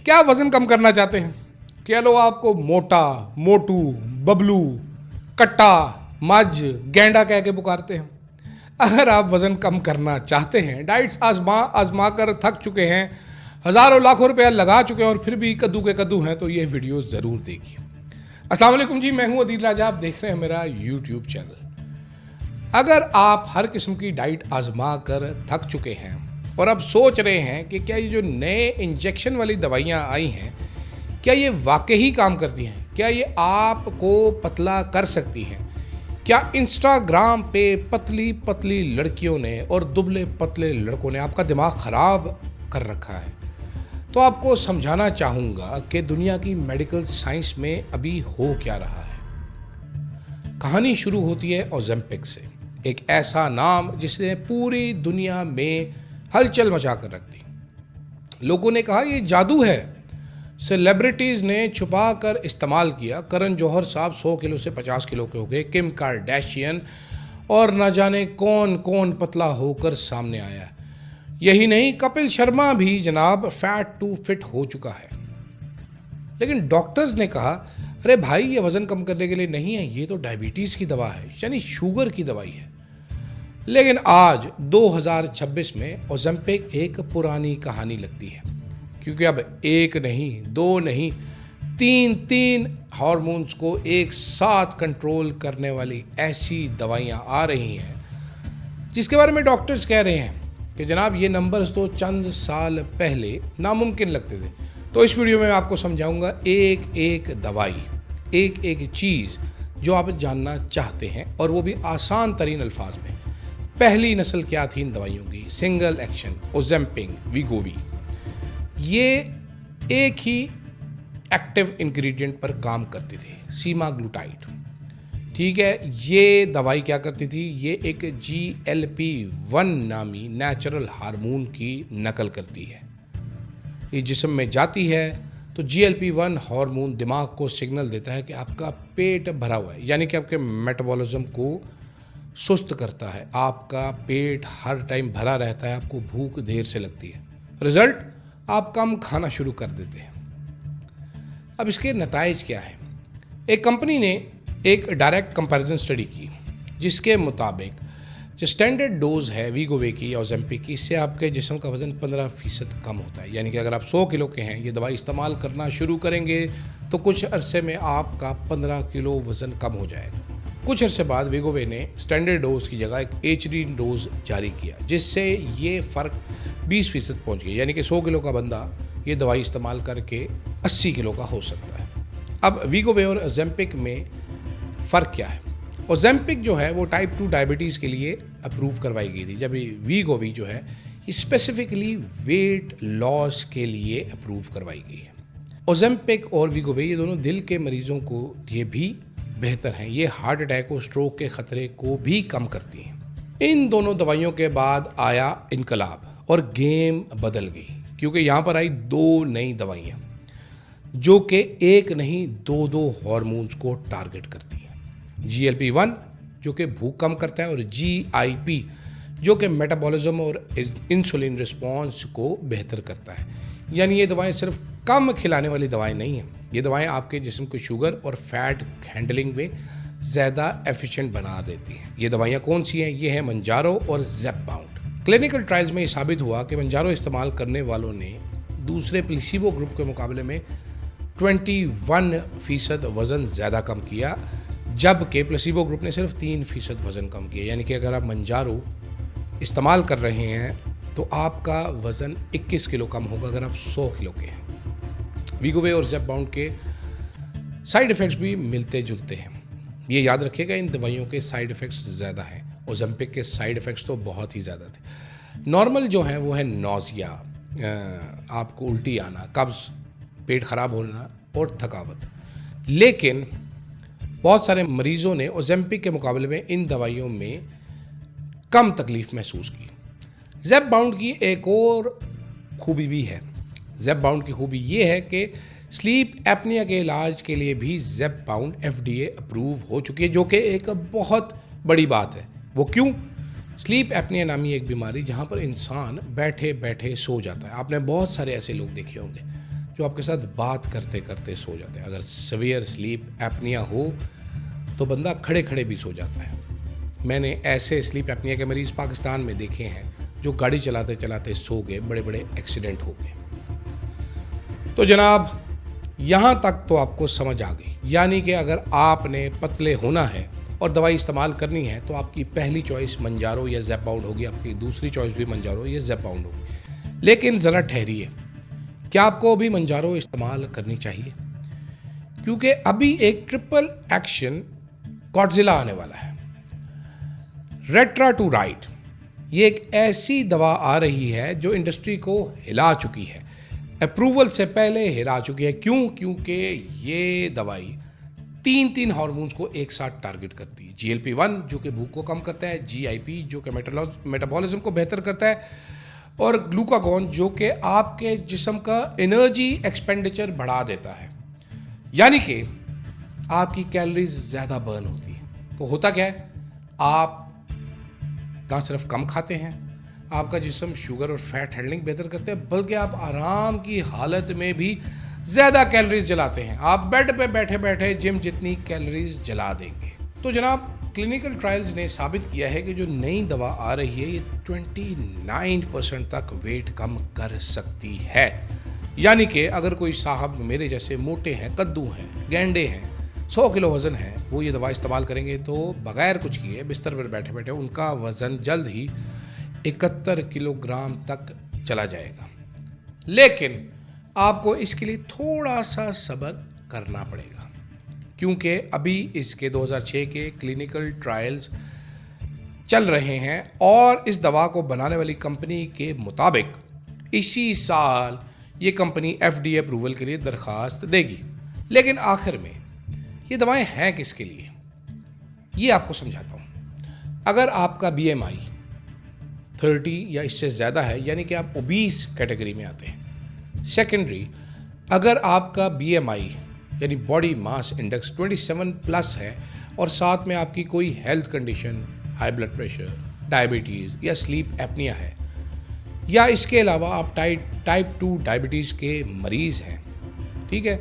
क्या वजन कम करना चाहते हैं? क्या लोग आपको मोटा, मोटू, बबलू, कट्टा, मज, गेंडा कह के पुकारते हैं? अगर आप वजन कम करना चाहते हैं, डाइट्स आजमा आजमा कर थक चुके हैं, हज़ारों लाखों रुपया लगा चुके हैं और फिर भी कद्दू के कद्दू हैं, तो ये वीडियो ज़रूर देखिए। अस्सलाम वालेकुम जी, मैं हूं अदील राजा, आप देख रहे हैं मेरा यूट्यूब चैनल। अगर आप हर किस्म की डाइट आजमा कर थक चुके हैं और अब सोच रहे हैं कि क्या ये जो नए इंजेक्शन वाली दवाइयाँ आई हैं, क्या ये वाकई काम करती हैं? क्या ये आपको पतला कर सकती हैं? क्या इंस्टाग्राम पे पतली पतली लड़कियों ने और दुबले पतले लड़कों ने आपका दिमाग ख़राब कर रखा है? तो आपको समझाना चाहूँगा कि दुनिया की मेडिकल साइंस में अभी हो क्या रहा है। कहानी शुरू होती है ओज़ेम्पिक से, एक ऐसा नाम जिसने पूरी दुनिया में हलचल मचा कर रख दी। लोगों ने कहा ये जादू है, सेलिब्रिटीज़ ने छुपा कर इस्तेमाल किया। करण जौहर साहब 100 किलो से 50 किलो के हो गए, किम कार्दाशियन और न जाने कौन कौन पतला होकर सामने आया। यही नहीं, कपिल शर्मा भी जनाब फैट टू फिट हो चुका है। लेकिन डॉक्टर्स ने कहा अरे भाई ये वज़न कम करने के लिए नहीं है, ये तो डायबिटीज़ की दवा है, यानी शुगर की दवाई है। लेकिन आज 2026 में ओज़ेम्पिक एक पुरानी कहानी लगती है, क्योंकि अब एक नहीं, दो नहीं, तीन हार्मोन्स को एक साथ कंट्रोल करने वाली ऐसी दवाइयाँ आ रही हैं जिसके बारे में डॉक्टर्स कह रहे हैं कि जनाब ये नंबर्स तो चंद साल पहले नामुमकिन लगते थे। तो इस वीडियो में मैं आपको समझाऊंगा एक एक दवाई, एक एक चीज़ जो आप जानना चाहते हैं, और वो भी आसान तरीन अल्फाज में। पहली नस्ल क्या थी इन दवाइयों की? Single action Ozempic, Wegovy. ये एक ही एक्टिव इंग्रेडिएंट पर काम करती थी, सीमाग्लूटाइड। ठीक है, ये दवाई क्या करती थी? ये एक GLP-1 नामी नेचुरल हार्मोन की नकल करती है। ये जिस्म में जाती है तो GLP-1 हार्मोन दिमाग को सिग्नल देता है कि आपका पेट भरा हुआ है, यानी कि आपके मेटाबॉलिज्म को सुस्त करता है। आपका पेट हर टाइम भरा रहता है, आपको भूख देर से लगती है। रिजल्ट, आप कम खाना शुरू कर देते हैं। अब इसके नताइज क्या है? एक कंपनी ने एक डायरेक्ट कंपैरिजन स्टडी की जिसके मुताबिक जो स्टैंडर्ड डोज है वीगोवे की या ओज़ेम्पिक की, इससे आपके जिस्म का वज़न 15% कम होता है। यानी कि अगर आप 100 किलो के हैं, ये दवाई इस्तेमाल करना शुरू करेंगे तो कुछ अरसे में आपका 15 किलो वज़न कम हो जाएगा। कुछ अरसे बाद वीगोवे ने स्टैंडर्ड डोज की जगह एक HD डोज जारी किया, जिससे ये फ़र्क 20% पहुँच गया। यानी कि 100 किलो का बंदा ये दवाई इस्तेमाल करके 80 किलो का हो सकता है। अब वीगोवे और ओज़ेम्पिक में फ़र्क क्या है? ओज़ेम्पिक जो है वो टाइप 2 डायबिटीज़ के लिए अप्रूव करवाई गई थी, जब वीगोवी जो है स्पेसिफिकली वेट लॉस के लिए अप्रूव करवाई गई है। ओज़ेम्पिक और वीगोवे ये दोनों दिल के मरीज़ों को ये भी बेहतर हैं, ये हार्ट अटैक और स्ट्रोक के ख़तरे को भी कम करती हैं। इन दोनों दवाइयों के बाद आया इनकलाब और गेम बदल गई, क्योंकि यहाँ पर आई दो नई दवाइयाँ जो कि एक नहीं दो हार्मोन्स को टारगेट करती हैं। GLP-1 जो कि भूख कम करता है और GIP जो कि मेटाबॉलिज्म और इंसुलिन रिस्पॉन्स को बेहतर करता है। यानी ये दवाएं सिर्फ कम खिलाने वाली दवाएं नहीं हैं, ये दवाएं आपके जिस्म को शुगर और फैट हैंडलिंग में ज़्यादा एफिशिएंट बना देती हैं। ये दवाइयाँ कौन सी हैं? ये हैं मंजारो और ज़ेपबाउंड। क्लिनिकल ट्रायल्स में ये साबित हुआ कि मंजारो इस्तेमाल करने वालों ने दूसरे प्लेसिबो ग्रुप के मुकाबले में 21% वज़न ज़्यादा कम किया, जबकि प्लेसिबो ग्रुप ने सिर्फ 3% वज़न कम किया। यानी कि अगर आप मंजारो इस्तेमाल कर रहे हैं तो आपका वज़न 21 किलो कम होगा अगर आप 100 किलो के हैं। वीगोवे और ज़ेपबाउंड के साइड इफ़ेक्ट्स भी मिलते जुलते हैं। ये याद रखिएगा, इन दवाइयों के साइड इफ़ेक्ट्स ज़्यादा हैं। ओज़ेम्पिक के साइड इफ़ेक्ट्स तो बहुत ही ज़्यादा थे। नॉर्मल जो हैं वो है नौजिया, आपको उल्टी आना, कब्ज़, पेट ख़राब होना और थकावट। लेकिन बहुत सारे मरीज़ों ने ओज़ेम्पिक के मुकाबले में इन दवाइयों में कम तकलीफ़ महसूस की। ज़ेपबाउंड की एक और खूबी भी है। ज़ेपबाउंड की खूबी ये है कि स्लीप एपनिया के इलाज के लिए भी ज़ेपबाउंड FDA अप्रूव हो चुकी है, जो कि एक बहुत बड़ी बात है। वो क्यों? स्लीप एपनिया नामी एक बीमारी जहाँ पर इंसान बैठे बैठे सो जाता है। आपने बहुत सारे ऐसे लोग देखे होंगे जो आपके साथ बात करते करते सो जाते हैं। अगर सीवियर स्लीप एपनिया हो तो बंदा खड़े खड़े भी सो जाता है। मैंने ऐसे स्लीप एपनिया के मरीज़ पाकिस्तान में देखे हैं जो गाड़ी चलाते चलाते सो गए, बड़े बड़े एक्सीडेंट हो गए। तो जनाब यहाँ तक तो आपको समझ आ गई, यानी कि अगर आपने पतले होना है और दवाई इस्तेमाल करनी है तो आपकी पहली चॉइस मंजारो या ज़ेपाउंड होगी, आपकी दूसरी चॉइस भी मंजारो या ज़ेपाउंड होगी। लेकिन ज़रा ठहरिए, क्या आपको अभी मंजारो इस्तेमाल करनी चाहिए? क्योंकि अभी एक ट्रिपल एक्शन गॉडजिला आने वाला है। रेट्राटुराइड ये एक ऐसी दवा आ रही है जो इंडस्ट्री को हिला चुकी है, अप्रूवल से पहले हिला चुकी है। क्यों? क्योंकि ये दवाई तीन हार्मोन्स को एक साथ टारगेट करती है। GLP-1 जो कि भूख को कम करता है, GIP जो कि मेटाबॉलिज्म को बेहतर करता है, और ग्लूकागॉन जो कि आपके जिस्म का एनर्जी एक्सपेंडिचर बढ़ा देता है, यानी कि आपकी कैलोरीज ज़्यादा बर्न होती है। तो होता क्या है, आप ना सिर्फ कम खाते हैं, आपका जिस्म शुगर और फैट हैंडलिंग बेहतर करते हैं, बल्कि आप आराम की हालत में भी ज़्यादा कैलोरीज जलाते हैं। आप बेड पे बैठे बैठे जिम जितनी कैलोरीज जला देंगे। तो जनाब क्लिनिकल ट्रायल्स ने साबित किया है कि जो नई दवा आ रही है ये 29% तक वेट कम कर सकती है। यानी कि अगर कोई साहब मेरे जैसे मोटे हैं, कद्दू हैं, गेंडे हैं, 100 किलो वज़न है, वो ये दवा इस्तेमाल करेंगे तो बग़ैर कुछ किए बिस्तर पर बैठे बैठे उनका वज़न जल्द ही 71 किलोग्राम तक चला जाएगा। लेकिन आपको इसके लिए थोड़ा सा सब्र करना पड़ेगा, क्योंकि अभी इसके 2006 के क्लिनिकल ट्रायल्स चल रहे हैं और इस दवा को बनाने वाली कंपनी के मुताबिक इसी साल ये कंपनी FDA अप्रूवल के लिए दरख्वास्त देगी। लेकिन आखिर में ये दवाएं हैं किसके लिए, ये आपको समझाता हूँ। अगर आपका BMI 30 या इससे ज़्यादा है, यानी कि आप ओबीस कैटेगरी में आते हैं। सेकेंडरी, अगर आपका BMI यानी बॉडी मास इंडेक्स 27 प्लस है और साथ में आपकी कोई health condition, high blood pressure, diabetes या स्लीप एपनिया है, या इसके अलावा आप टाइप 2 डायबिटीज़ के मरीज़ हैं, ठीक है,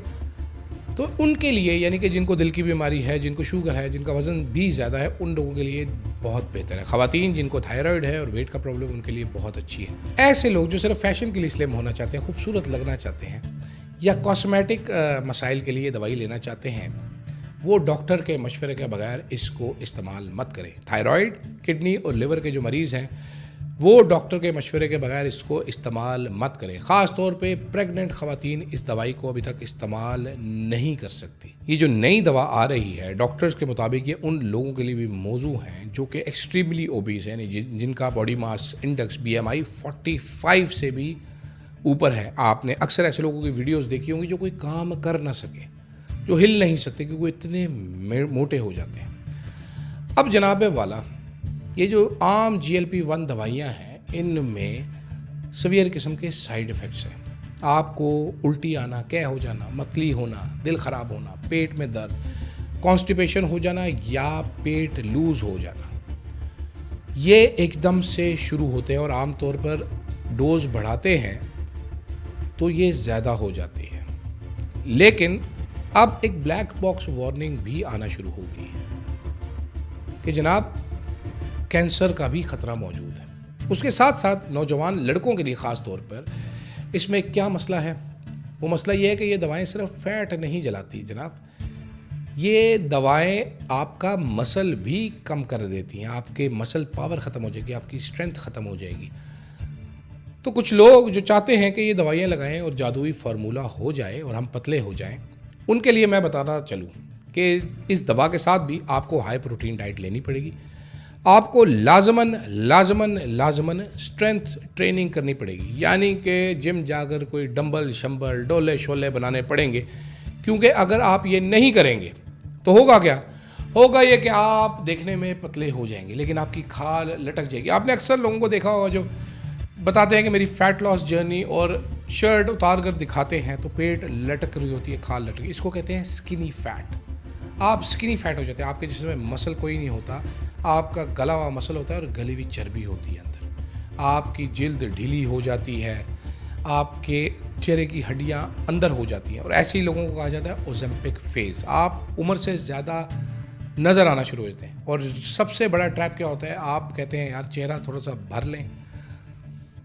तो उनके लिए, यानी कि जिनको दिल की बीमारी है, जिनको शुगर है, जिनका वज़न भी ज़्यादा है, उन लोगों के लिए बहुत बेहतर है। ख़वातीन जिनको थायराइड है और वेट का प्रॉब्लम, उनके लिए बहुत अच्छी है। ऐसे लोग जो सिर्फ फैशन के लिए स्लिम होना चाहते हैं, खूबसूरत लगना चाहते हैं, या कॉस्मेटिक मसाइल के लिए दवाई लेना चाहते हैं, वो डॉक्टर के मशवरे के बगैर इसको इस्तेमाल मत करें। थायराइड, किडनी और लिवर के जो मरीज़ हैं वो डॉक्टर के मशवरे के बगैर इसको इस्तेमाल मत करें। ख़ास तौर पे प्रेग्नेंट ख़वातीन इस दवाई को अभी तक इस्तेमाल नहीं कर सकती। ये जो नई दवा आ रही है डॉक्टर्स के मुताबिक ये उन लोगों के लिए भी मौजू हैं जो कि एक्सट्रीमली ओबीस है, यानी जिनका बॉडी मास इंडेक्स BMI 45 से भी ऊपर है। आपने अक्सर ऐसे लोगों की वीडियोस देखी होंगी जो कोई काम कर ना सके, जो हिल नहीं सकते क्योंकि वो इतने मोटे हो जाते हैं। अब जनाब वाला, ये जो आम GLP-1 दवाइयाँ हैं, इनमें सीवियर किस्म के साइड इफ़ेक्ट्स हैं। आपको उल्टी आना, कह हो जाना, मतली होना, दिल ख़राब होना, पेट में दर्द, कॉन्स्टिपेशन हो जाना या पेट लूज़ हो जाना, ये एकदम से शुरू होते हैं और आम तौर पर डोज बढ़ाते हैं तो ये ज़्यादा हो जाती है। लेकिन अब एक ब्लैक बॉक्स वार्निंग भी आना शुरू हो गई है कि जनाब कैंसर का भी ख़तरा मौजूद है। उसके साथ साथ नौजवान लड़कों के लिए ख़ास तौर पर इसमें क्या मसला है, वो मसला ये है कि ये दवाएं सिर्फ फैट नहीं जलाती जनाब, ये दवाएं आपका मसल भी कम कर देती हैं। आपके मसल पावर ख़त्म हो जाएगी, आपकी स्ट्रेंथ ख़त्म हो जाएगी। तो कुछ लोग जो चाहते हैं कि ये दवाइयाँ लगाएं और जादुई फार्मूला हो जाए और हम पतले हो जाएं, उनके लिए मैं बताना चलूँ कि इस दवा के साथ भी आपको हाई प्रोटीन डाइट लेनी पड़ेगी। आपको लाजमन स्ट्रेंथ ट्रेनिंग करनी पड़ेगी, यानी कि जिम जाकर कोई डंबल शंबल डोले शोले बनाने पड़ेंगे, क्योंकि अगर आप ये नहीं करेंगे तो होगा क्या, होगा ये कि आप देखने में पतले हो जाएंगे लेकिन आपकी खाल लटक जाएगी। आपने अक्सर लोगों को देखा होगा जो बताते हैं कि मेरी फ़ैट लॉस जर्नी, और शर्ट उतार कर दिखाते हैं तो पेट लटक रही होती है, खाल लटक, इसको कहते हैं स्किनी फैट। आप स्किनी फैट हो जाते हैं, आपके जिसमें मसल कोई नहीं होता, आपका गला हुआ मसल होता है और गली हुई चर्बी होती है अंदर, आपकी जिल्द ढीली हो जाती है, आपके चेहरे की हड्डियां अंदर हो जाती हैं और ऐसे ही लोगों को कहा जाता है ओजेम्पिक फेस। आप उम्र से ज़्यादा नज़र आना शुरू हो जाते हैं। और सबसे बड़ा ट्रैप क्या होता है, आप कहते हैं यार चेहरा थोड़ा सा भर लें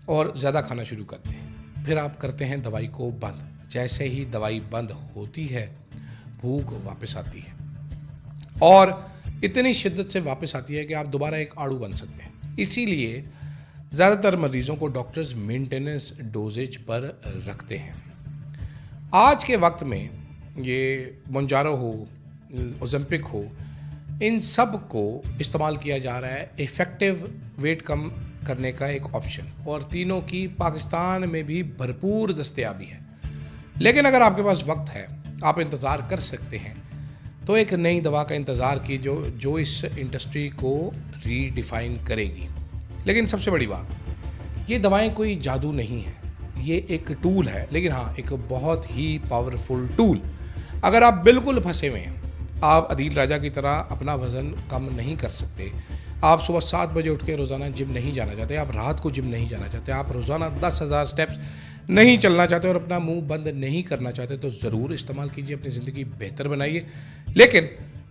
और ज़्यादा खाना शुरू करते हैं, फिर आप करते हैं दवाई को बंद। जैसे ही दवाई बंद होती है भूख वापस आती है और इतनी शिद्दत से वापस आती है कि आप दोबारा एक आड़ू बन सकते हैं। इसीलिए ज़्यादातर मरीज़ों को डॉक्टर्स मेंटेनेंस डोजेज पर रखते हैं। आज के वक्त में ये मोंजारो हो, ओजेम्पिक हो, इन सब को इस्तेमाल किया जा रहा है इफ़ेक्टिव वेट कम करने का एक ऑप्शन, और तीनों की पाकिस्तान में भी भरपूर दस्तयाबी है। लेकिन अगर आपके पास वक्त है, आप इंतज़ार कर सकते हैं, तो एक नई दवा का इंतज़ार की जो इस इंडस्ट्री को रीडिफ़ाइन करेगी। लेकिन सबसे बड़ी बात, ये दवाएं कोई जादू नहीं है, ये एक टूल है, लेकिन हाँ एक बहुत ही पावरफुल टूल। अगर आप बिल्कुल फंसे हुए हैं, आप अदील राजा की तरह अपना वज़न कम नहीं कर सकते, आप सुबह 7 बजे उठ के रोज़ाना जिम नहीं जाना चाहते, आप रात को जिम नहीं जाना चाहते, आप रोज़ाना 10,000 स्टेप्स नहीं चलना चाहते और अपना मुंह बंद नहीं करना चाहते, तो ज़रूर इस्तेमाल कीजिए, अपनी ज़िंदगी बेहतर बनाइए। लेकिन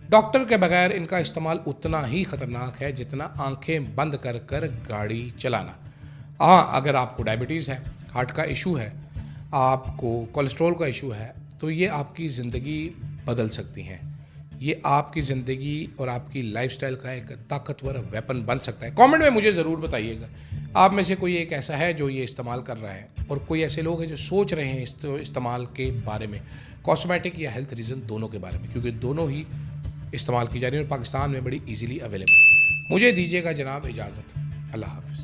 डॉक्टर के बगैर इनका इस्तेमाल उतना ही ख़तरनाक है जितना आंखें बंद कर कर गाड़ी चलाना। हाँ, अगर आपको डायबिटीज़ है, हार्ट का इशू है, आपको कोलेस्ट्रॉल का इशू है, तो ये आपकी ज़िंदगी बदल सकती हैं। ये आपकी ज़िंदगी और आपकी लाइफस्टाइल का एक ताकतवर वेपन बन सकता है। कमेंट में मुझे ज़रूर बताइएगा, आप में से कोई एक ऐसा है जो ये इस्तेमाल कर रहा है, और कोई ऐसे लोग हैं जो सोच रहे हैं इस्तेमाल के बारे में, कॉस्मेटिक या हेल्थ रीज़न दोनों के बारे में, क्योंकि दोनों ही इस्तेमाल की जा रही है और पाकिस्तान में बड़ी इजीली अवेलेबल। मुझे दीजिएगा जनाब इजाज़त। अल्लाह हाफ़िज़।